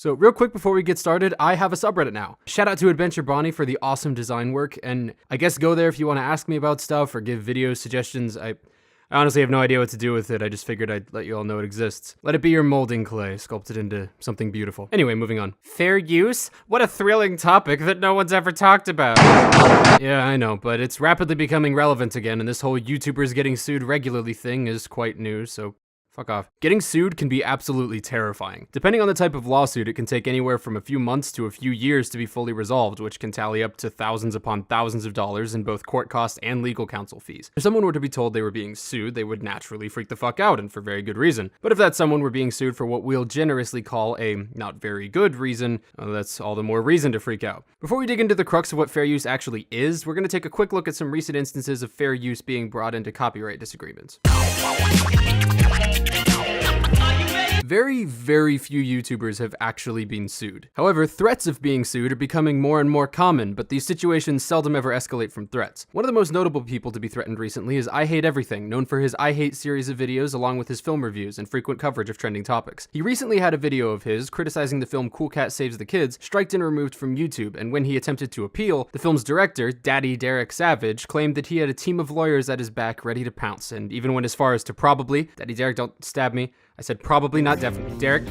So real quick before we get started, I have a subreddit now. Shout out to Adventure Bonnie for the awesome design work, and I guess go there if you want to ask me about stuff or give video suggestions. I honestly have no idea what to do with it. I just figured I'd let you all know it exists. Let it be your molding clay, sculpted into something beautiful. Anyway, moving on. Fair use? What a thrilling topic that no one's ever talked about. Yeah, I know, but it's rapidly becoming relevant again, and this whole YouTubers getting sued regularly thing is quite new, so fuck off. Getting sued can be absolutely terrifying. Depending on the type of lawsuit, it can take anywhere from a few months to a few years to be fully resolved, which can tally up to thousands upon thousands of dollars in both court costs and legal counsel fees. If someone were to be told they were being sued, they would naturally freak the fuck out, and for very good reason. But if that someone were being sued for what we'll generously call a not very good reason, that's all the more reason to freak out. Before we dig into the crux of what fair use actually is, we're going to take a quick look at some recent instances of fair use being brought into copyright disagreements. Very, very few YouTubers have actually been sued. However, threats of being sued are becoming more and more common, but these situations seldom ever escalate from threats. One of the most notable people to be threatened recently is I Hate Everything, known for his I Hate series of videos along with his film reviews and frequent coverage of trending topics. He recently had a video of his criticizing the film Cool Cat Saves the Kids, striked and removed from YouTube, and when he attempted to appeal, the film's director, Daddy Derek Savage, claimed that he had a team of lawyers at his back ready to pounce, and even went as far as to probably, Daddy Derek, don't stab me, I said probably, not definitely. Derek,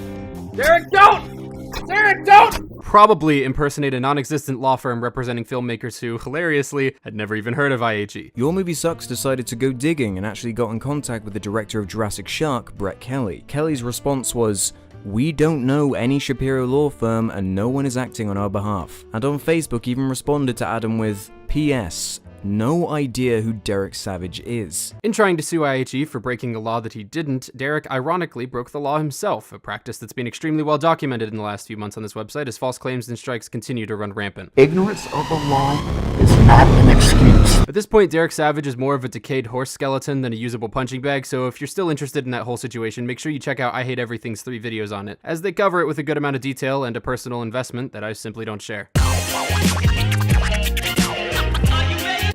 don't! Derek, don't! Probably impersonate a non-existent law firm representing filmmakers who, hilariously, had never even heard of IHE. Your Movie Sucks decided to go digging and actually got in contact with the director of Jurassic Shark, Brett Kelly. Kelly's response was, "We don't know any Shapiro law firm and no one is acting on our behalf." And on Facebook even responded to Adam with, "P.S. No idea who Derek Savage is." In trying to sue IHE for breaking a law that he didn't, Derek ironically broke the law himself, a practice that's been extremely well documented in the last few months on this website as false claims and strikes continue to run rampant. Ignorance of the law is not an excuse. At this point, Derek Savage is more of a decayed horse skeleton than a usable punching bag, so if you're still interested in that whole situation, make sure you check out I Hate Everything's 3 videos on it, as they cover it with a good amount of detail and a personal investment that I simply don't share.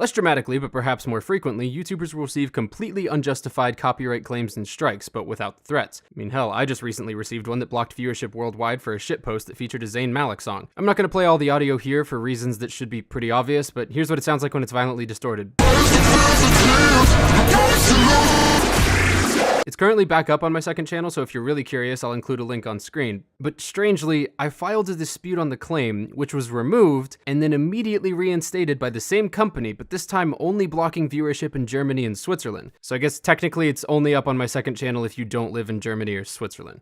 Less dramatically, but perhaps more frequently, YouTubers will receive completely unjustified copyright claims and strikes, but without the threats. I mean, hell, I just recently received one that blocked viewership worldwide for a shitpost that featured a Zayn Malik song. I'm not going to play all the audio here for reasons that should be pretty obvious, but here's what it sounds like when it's violently distorted. It's currently back up on my second channel, so if you're really curious, I'll include a link on screen. But strangely, I filed a dispute on the claim, which was removed, and then immediately reinstated by the same company, but this time only blocking viewership in Germany and Switzerland. So I guess technically it's only up on my second channel if you don't live in Germany or Switzerland.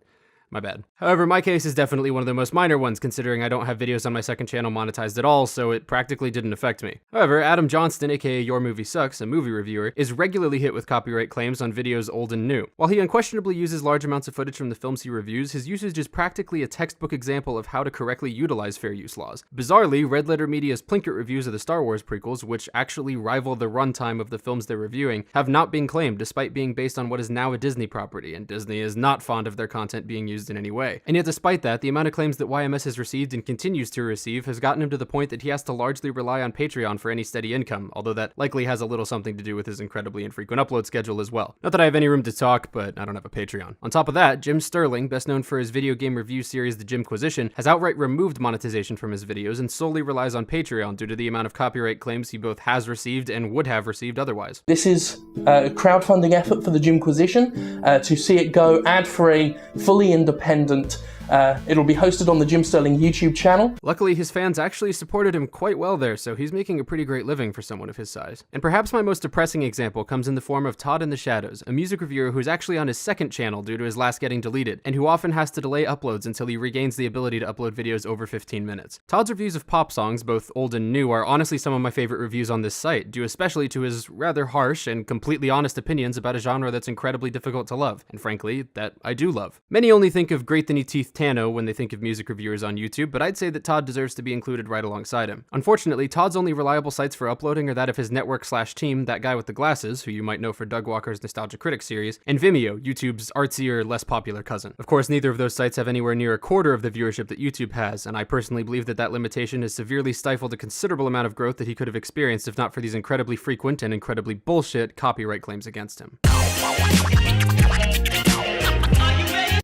My bad. However, my case is definitely one of the most minor ones, considering I don't have videos on my second channel monetized at all, so it practically didn't affect me. However, Adam Johnston, aka Your Movie Sucks, a movie reviewer, is regularly hit with copyright claims on videos old and new. While he unquestionably uses large amounts of footage from the films he reviews, his usage is practically a textbook example of how to correctly utilize fair use laws. Bizarrely, Red Letter Media's Plinkett reviews of the Star Wars prequels, which actually rival the runtime of the films they're reviewing, have not been claimed despite being based on what is now a Disney property, and Disney is not fond of their content being used in any way. And yet despite that, the amount of claims that YMS has received and continues to receive has gotten him to the point that he has to largely rely on Patreon for any steady income, although that likely has a little something to do with his incredibly infrequent upload schedule as well. Not that I have any room to talk, but I don't have a Patreon. On top of that, Jim Sterling, best known for his video game review series The Jimquisition, has outright removed monetization from his videos and solely relies on Patreon due to the amount of copyright claims he both has received and would have received otherwise. This is a crowdfunding effort for The Jimquisition to see it go ad-free, fully independent. It'll be hosted on the Jim Sterling YouTube channel. Luckily, his fans actually supported him quite well there, so he's making a pretty great living for someone of his size. And perhaps my most depressing example comes in the form of Todd in the Shadows, a music reviewer who's actually on his second channel due to his last getting deleted, and who often has to delay uploads until he regains the ability to upload videos over 15 minutes. Todd's reviews of pop songs, both old and new, are honestly some of my favorite reviews on this site, due especially to his rather harsh and completely honest opinions about a genre that's incredibly difficult to love, and frankly, that I do love. Many only think of Great Thinny Teeth Tano when they think of music reviewers on YouTube, but I'd say that Todd deserves to be included right alongside him. Unfortunately, Todd's only reliable sites for uploading are that of his network/team, that guy with the glasses, who you might know for Doug Walker's Nostalgia Critic series, and Vimeo, YouTube's artsier, less popular cousin. Of course, neither of those sites have anywhere near a quarter of the viewership that YouTube has, and I personally believe that that limitation has severely stifled a considerable amount of growth that he could have experienced if not for these incredibly frequent and incredibly bullshit copyright claims against him.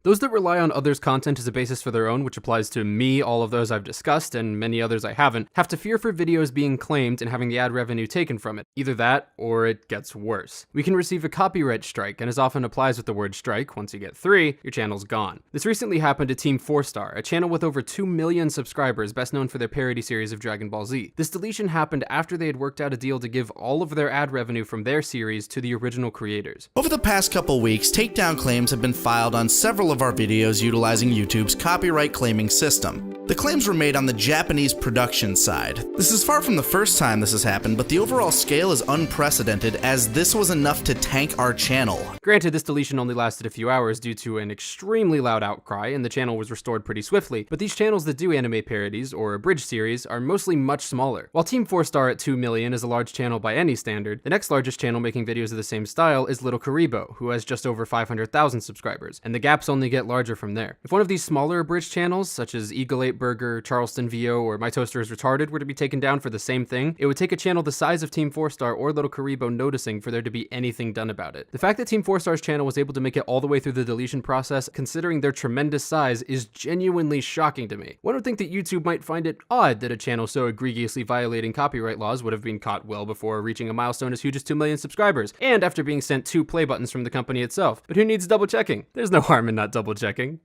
Those that rely on others' content as a basis for their own, which applies to me, all of those I've discussed, and many others I haven't, have to fear for videos being claimed and having the ad revenue taken from it. Either that, or it gets worse. We can receive a copyright strike, and as often applies with the word strike, once you get 3, your channel's gone. This recently happened to Team 4-Star, a channel with over 2 million subscribers, best known for their parody series of Dragon Ball Z. This deletion happened after they had worked out a deal to give all of their ad revenue from their series to the original creators. Over the past couple weeks, takedown claims have been filed on several of our videos utilizing YouTube's copyright claiming system. The claims were made on the Japanese production side. This is far from the first time this has happened, but the overall scale is unprecedented, as this was enough to tank our channel. Granted, this deletion only lasted a few hours due to an extremely loud outcry, and the channel was restored pretty swiftly, but these channels that do anime parodies, or abridged series, are mostly much smaller. While Team 4-Star at 2 million is a large channel by any standard, the next largest channel making videos of the same style is Little Karibo, who has just over 500,000 subscribers, and the gaps only get larger from there. If one of these smaller abridged channels, such as Eagle 8 Burger, Charleston VO, or My Toaster is Retarded, were to be taken down for the same thing, it would take a channel the size of Team 4-Star or Little Karibo noticing for there to be anything done about it. The fact that Team 4-Star's channel was able to make it all the way through the deletion process, considering their tremendous size, is genuinely shocking to me. One would think that YouTube might find it odd that a channel so egregiously violating copyright laws would have been caught well before reaching a milestone as huge as 2 million subscribers, and after being sent 2 play buttons from the company itself. But who needs double checking? There's no harm in not double checking.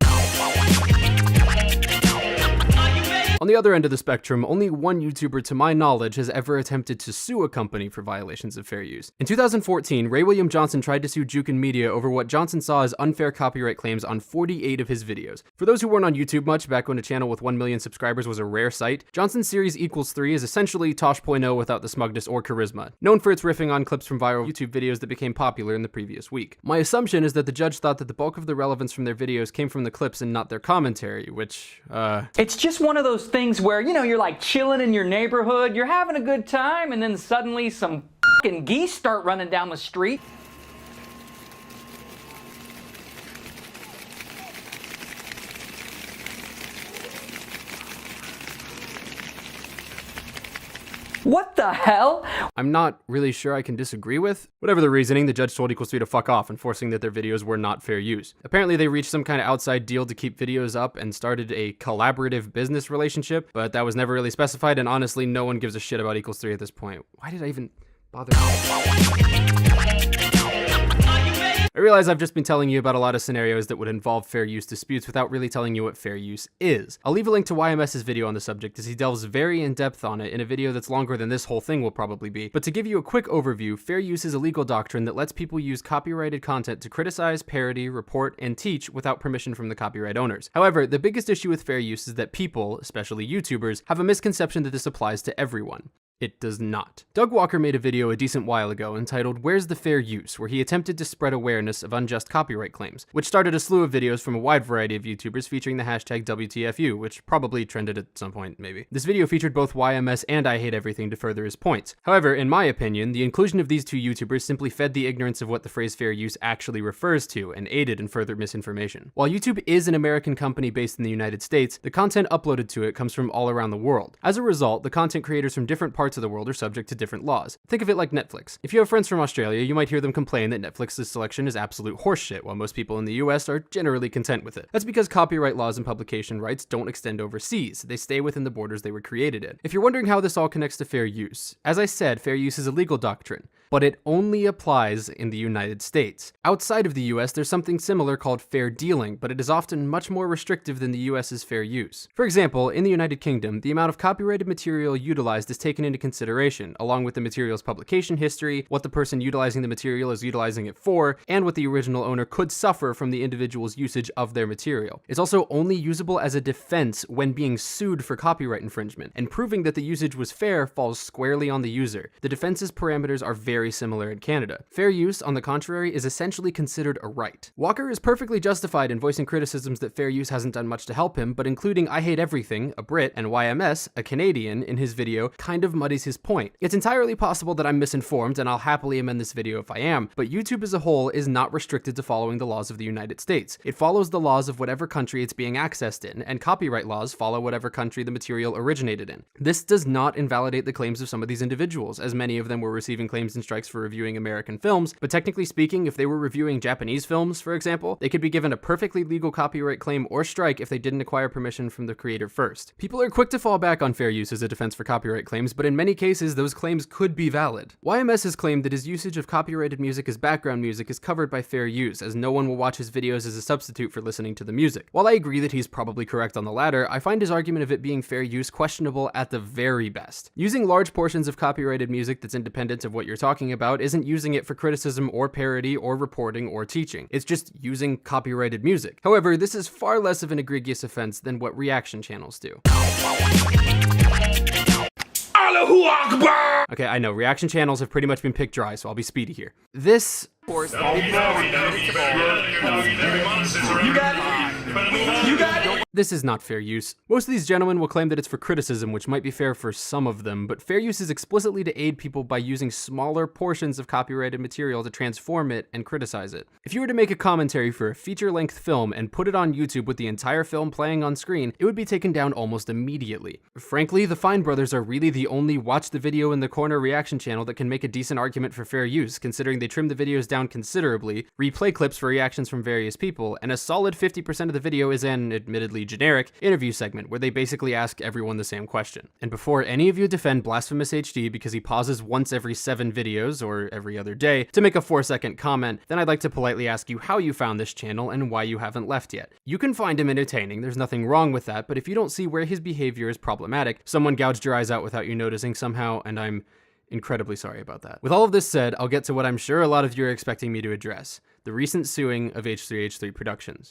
On the other end of the spectrum, only one YouTuber to my knowledge has ever attempted to sue a company for violations of fair use. In 2014, Ray William Johnson tried to sue Jukin Media over what Johnson saw as unfair copyright claims on 48 of his videos. For those who weren't on YouTube much back when a channel with 1 million subscribers was a rare sight, Johnson's series Equals 3 is essentially Tosh.0 without the smugness or charisma, known for its riffing on clips from viral YouTube videos that became popular in the previous week. My assumption is that the judge thought that the bulk of the relevance from their videos came from the clips and not their commentary, which, It's just one of those things where, you know, you're like chilling in your neighborhood, you're having a good time, and then suddenly some fucking geese start running down the street. What the hell? I'm not really sure I can disagree with. Whatever the reasoning, the judge told Equals 3 to fuck off, enforcing that their videos were not fair use. Apparently they reached some kind of outside deal to keep videos up and started a collaborative business relationship, but that was never really specified, and honestly, no one gives a shit about Equals 3 at this point. Why did I even bother? I realize I've just been telling you about a lot of scenarios that would involve fair use disputes without really telling you what fair use is. I'll leave a link to YMS's video on the subject as he delves very in depth on it in a video that's longer than this whole thing will probably be, but to give you a quick overview, fair use is a legal doctrine that lets people use copyrighted content to criticize, parody, report, and teach without permission from the copyright owners. However, the biggest issue with fair use is that people, especially YouTubers, have a misconception that this applies to everyone. It does not. Doug Walker made a video a decent while ago entitled Where's the Fair Use, where he attempted to spread awareness of unjust copyright claims, which started a slew of videos from a wide variety of YouTubers featuring the hashtag WTFU, which probably trended at some point, maybe. This video featured both YMS and I Hate Everything to further his points. However, in my opinion, the inclusion of these two YouTubers simply fed the ignorance of what the phrase fair use actually refers to and aided in further misinformation. While YouTube is an American company based in the United States, the content uploaded to it comes from all around the world. As a result, the content creators from different parts of the world are subject to different laws. Think of it like Netflix. If you have friends from Australia, you might hear them complain that Netflix's selection is absolute horseshit, while most people in the US are generally content with it. That's because copyright laws and publication rights don't extend overseas. They stay within the borders they were created in. If you're wondering how this all connects to fair use, as I said, fair use is a legal doctrine, but it only applies in the United States. Outside of the US, there's something similar called fair dealing, but it is often much more restrictive than the US's fair use. For example, in the United Kingdom, the amount of copyrighted material utilized is taken into consideration, along with the material's publication history, what the person utilizing the material is utilizing it for, and what the original owner could suffer from the individual's usage of their material. It's also only usable as a defense when being sued for copyright infringement, and proving that the usage was fair falls squarely on the user. The defense's parameters are very similar in Canada. Fair use, on the contrary, is essentially considered a right. Walker is perfectly justified in voicing criticisms that fair use hasn't done much to help him, but including I Hate Everything, a Brit, and YMS, a Canadian, in his video kind of muddies his point. It's entirely possible that I'm misinformed, and I'll happily amend this video if I am, but YouTube as a whole is not restricted to following the laws of the United States. It follows the laws of whatever country it's being accessed in, and copyright laws follow whatever country the material originated in. This does not invalidate the claims of some of these individuals, as many of them were receiving claims in strikes for reviewing American films, but technically speaking, if they were reviewing Japanese films, for example, they could be given a perfectly legal copyright claim or strike if they didn't acquire permission from the creator first. People are quick to fall back on fair use as a defense for copyright claims, but in many cases, those claims could be valid. YMS has claimed that his usage of copyrighted music as background music is covered by fair use, as no one will watch his videos as a substitute for listening to the music. While I agree that he's probably correct on the latter, I find his argument of it being fair use questionable at the very best. Using large portions of copyrighted music that's independent of what you're talking about isn't using it for criticism or parody or reporting or teaching. It's just using copyrighted music. However, this is far less of an egregious offense than what reaction channels do. Okay, I know, reaction channels have pretty much been picked dry, so I'll be speedy here. This... You got it? This is not fair use. Most of these gentlemen will claim that it's for criticism, which might be fair for some of them, but fair use is explicitly to aid people by using smaller portions of copyrighted material to transform it and criticize it. If you were to make a commentary for a feature-length film and put it on YouTube with the entire film playing on screen, it would be taken down almost immediately. Frankly, the Fine Brothers are really the only watch the video in the corner reaction channel that can make a decent argument for fair use, considering they trim the videos down considerably, replay clips for reactions from various people, and a solid 50% of the video is an, admittedly generic, interview segment where they basically ask everyone the same question. And before any of you defend Blasphemous HD because he pauses once every 7 videos, or every other day, to make a 4-second comment, then I'd like to politely ask you how you found this channel and why you haven't left yet. You can find him entertaining, there's nothing wrong with that, but if you don't see where his behavior is problematic, someone gouged your eyes out without you noticing somehow, and I'm incredibly sorry about that. With all of this said, I'll get to what I'm sure a lot of you are expecting me to address: the recent suing of H3H3 Productions.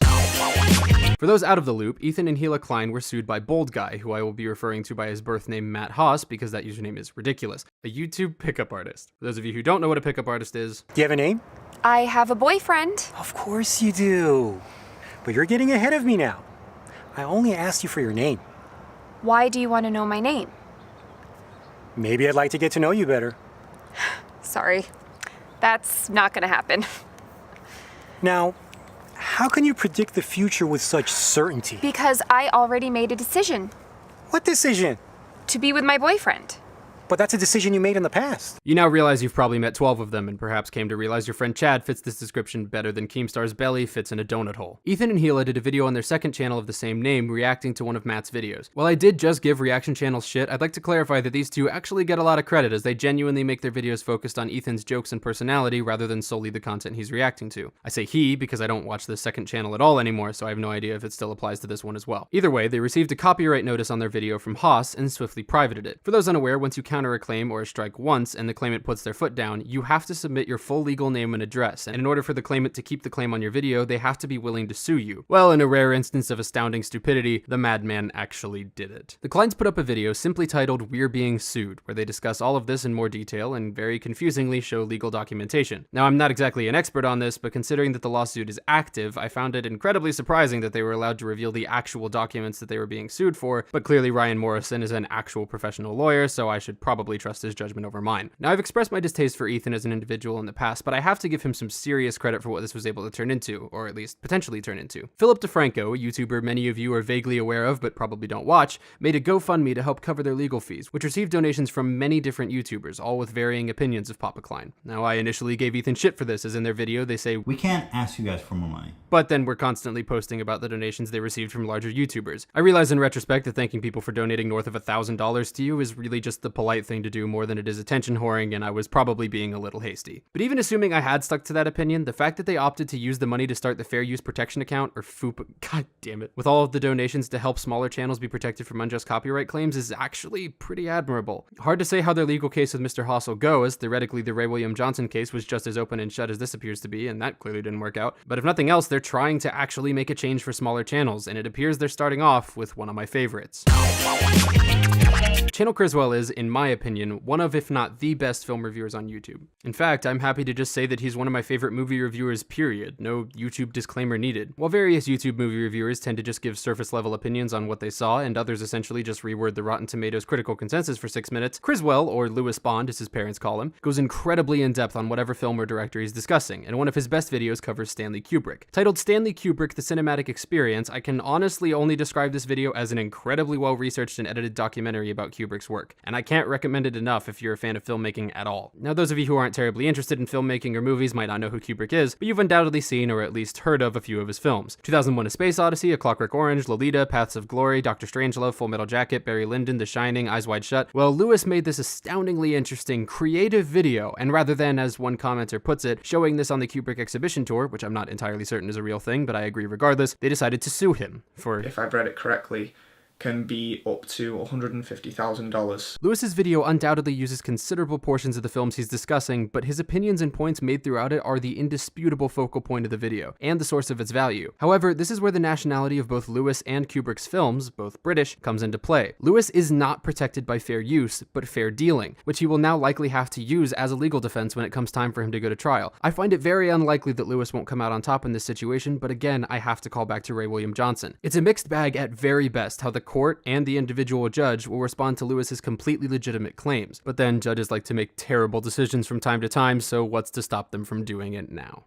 For those out of the loop, Ethan and Gila Klein were sued by Bold Guy, who I will be referring to by his birth name Matt Haas because that username is ridiculous, a YouTube pickup artist. For those of you who don't know what a pickup artist is... Do you have a name? I have a boyfriend. Of course you do. But you're getting ahead of me now. I only asked you for your name. Why do you want to know my name? Maybe I'd like to get to know you better. Sorry, that's not gonna happen. Now, how can you predict the future with such certainty? Because I already made a decision What decision? to be with my boyfriend. But that's a decision you made in the past. You now realize you've probably met 12 of them and perhaps came to realize your friend Chad fits this description better than Keemstar's belly fits in a donut hole. Ethan and Gila did a video on their second channel of the same name reacting to one of Matt's videos. While I did just give reaction channels shit, I'd like to clarify that these two actually get a lot of credit as they genuinely make their videos focused on Ethan's jokes and personality rather than solely the content he's reacting to. I say he because I don't watch the second channel at all anymore, so I have no idea if it still applies to this one as well. Either way, they received a copyright notice on their video from Haas and swiftly privated it. For those unaware, once you counter a claim or a strike once and the claimant puts their foot down, you have to submit your full legal name and address, and in order for the claimant to keep the claim on your video, they have to be willing to sue you. Well, in a rare instance of astounding stupidity, the madman actually did it. The Kleins put up a video simply titled "We're Being Sued," where they discuss all of this in more detail and very confusingly show legal documentation. Now, I'm not exactly an expert on this, but considering that the lawsuit is active, I found it incredibly surprising that they were allowed to reveal the actual documents that they were being sued for, but clearly Ryan Morrison is an actual professional lawyer, so I should probably trust his judgment over mine. Now, I've expressed my distaste for Ethan as an individual in the past, but I have to give him some serious credit for what this was able to turn into, or at least potentially turn into. Philip DeFranco, a YouTuber many of you are vaguely aware of but probably don't watch, made a GoFundMe to help cover their legal fees, which received donations from many different YouTubers, all with varying opinions of Papa Klein. Now, I initially gave Ethan shit for this, as in their video they say, "We can't ask you guys for more money." But then we're constantly posting about the donations they received from larger YouTubers. I realize in retrospect that thanking people for donating north of $1,000 to you is really just the polite thing to do more than it is attention whoring, and I was probably being a little hasty. But even assuming I had stuck to that opinion, the fact that they opted to use the money to start the Fair Use Protection Account, or FUP, god damn it, with all of the donations to help smaller channels be protected from unjust copyright claims is actually pretty admirable. Hard to say how their legal case with Mr. Haas will go, as theoretically the Ray William Johnson case was just as open and shut as this appears to be, and that clearly didn't work out. But if nothing else, they're trying to actually make a change for smaller channels, and it appears they're starting off with one of my favorites. Channel Criswell is, in my opinion, one of, if not the best film reviewers on YouTube. In fact, I'm happy to just say that he's one of my favorite movie reviewers, period. No YouTube disclaimer needed. While various YouTube movie reviewers tend to just give surface level opinions on what they saw, and others essentially just reword the Rotten Tomatoes critical consensus for 6 minutes, Criswell, or Lewis Bond as his parents call him, goes incredibly in depth on whatever film or director he's discussing, and one of his best videos covers Stanley Kubrick. Titled Stanley Kubrick: The Cinematic Experience, I can honestly only describe this video as an incredibly well researched and edited documentary about Kubrick Kubrick's work, and I can't recommend it enough if you're a fan of filmmaking at all. Now, those of you who aren't terribly interested in filmmaking or movies might not know who Kubrick is, but you've undoubtedly seen or at least heard of a few of his films. 2001: A Space Odyssey, A Clockwork Orange, Lolita, Paths of Glory, Dr. Strangelove, Full Metal Jacket, Barry Lyndon, The Shining, Eyes Wide Shut. Well, Lewis made this astoundingly interesting, creative video, and rather than, as one commenter puts it, showing this on the Kubrick exhibition tour, which I'm not entirely certain is a real thing, but I agree regardless, they decided to sue him for, if I've read it correctly, can be up to $150,000. Lewis's video undoubtedly uses considerable portions of the films he's discussing, but his opinions and points made throughout it are the indisputable focal point of the video, and the source of its value. However, this is where the nationality of both Lewis and Kubrick's films, both British, comes into play. Lewis is not protected by fair use, but fair dealing, which he will now likely have to use as a legal defense when it comes time for him to go to trial. I find it very unlikely that Lewis won't come out on top in this situation, but again, I have to call back to Ray William Johnson. It's a mixed bag at very best how the court and the individual judge will respond to Lewis's completely legitimate claims, but then judges like to make terrible decisions from time to time, so what's to stop them from doing it now?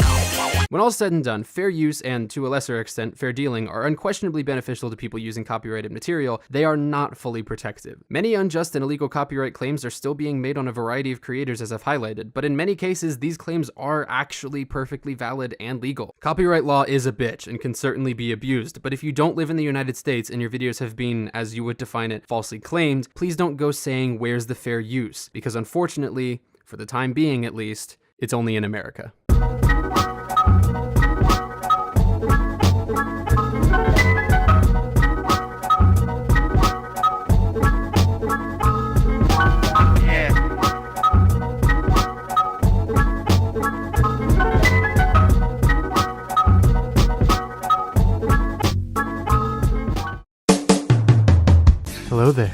When all's said and done, fair use and, to a lesser extent, fair dealing are unquestionably beneficial to people using copyrighted material. They are not fully protective. Many unjust and illegal copyright claims are still being made on a variety of creators, as I've highlighted, but in many cases, these claims are actually perfectly valid and legal. Copyright law is a bitch and can certainly be abused, but if you don't live in the United States and your videos have been, as you would define it, falsely claimed, please don't go saying, "Where's the fair use?" Because unfortunately, for the time being at least, it's only in America. Hello there.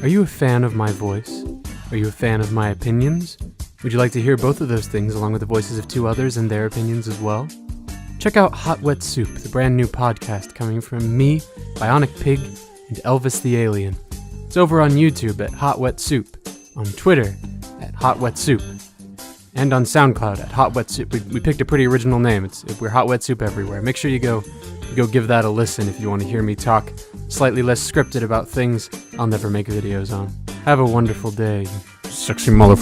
Are you a fan of my voice? Are you a fan of my opinions? Would you like to hear both of those things along with the voices of two others and their opinions as well? Check out Hot Wet Soup, the brand new podcast coming from me, Bionic Pig, and Elvis the Alien. It's over on YouTube at Hot Wet Soup, on Twitter at Hot Wet Soup, and on SoundCloud at Hot Wet Soup. We picked a pretty original name. We're Hot Wet Soup everywhere. Make sure you go give that a listen if you want to hear me talk slightly less scripted about things I'll never make videos on. Have a wonderful day, you sexy motherfucker.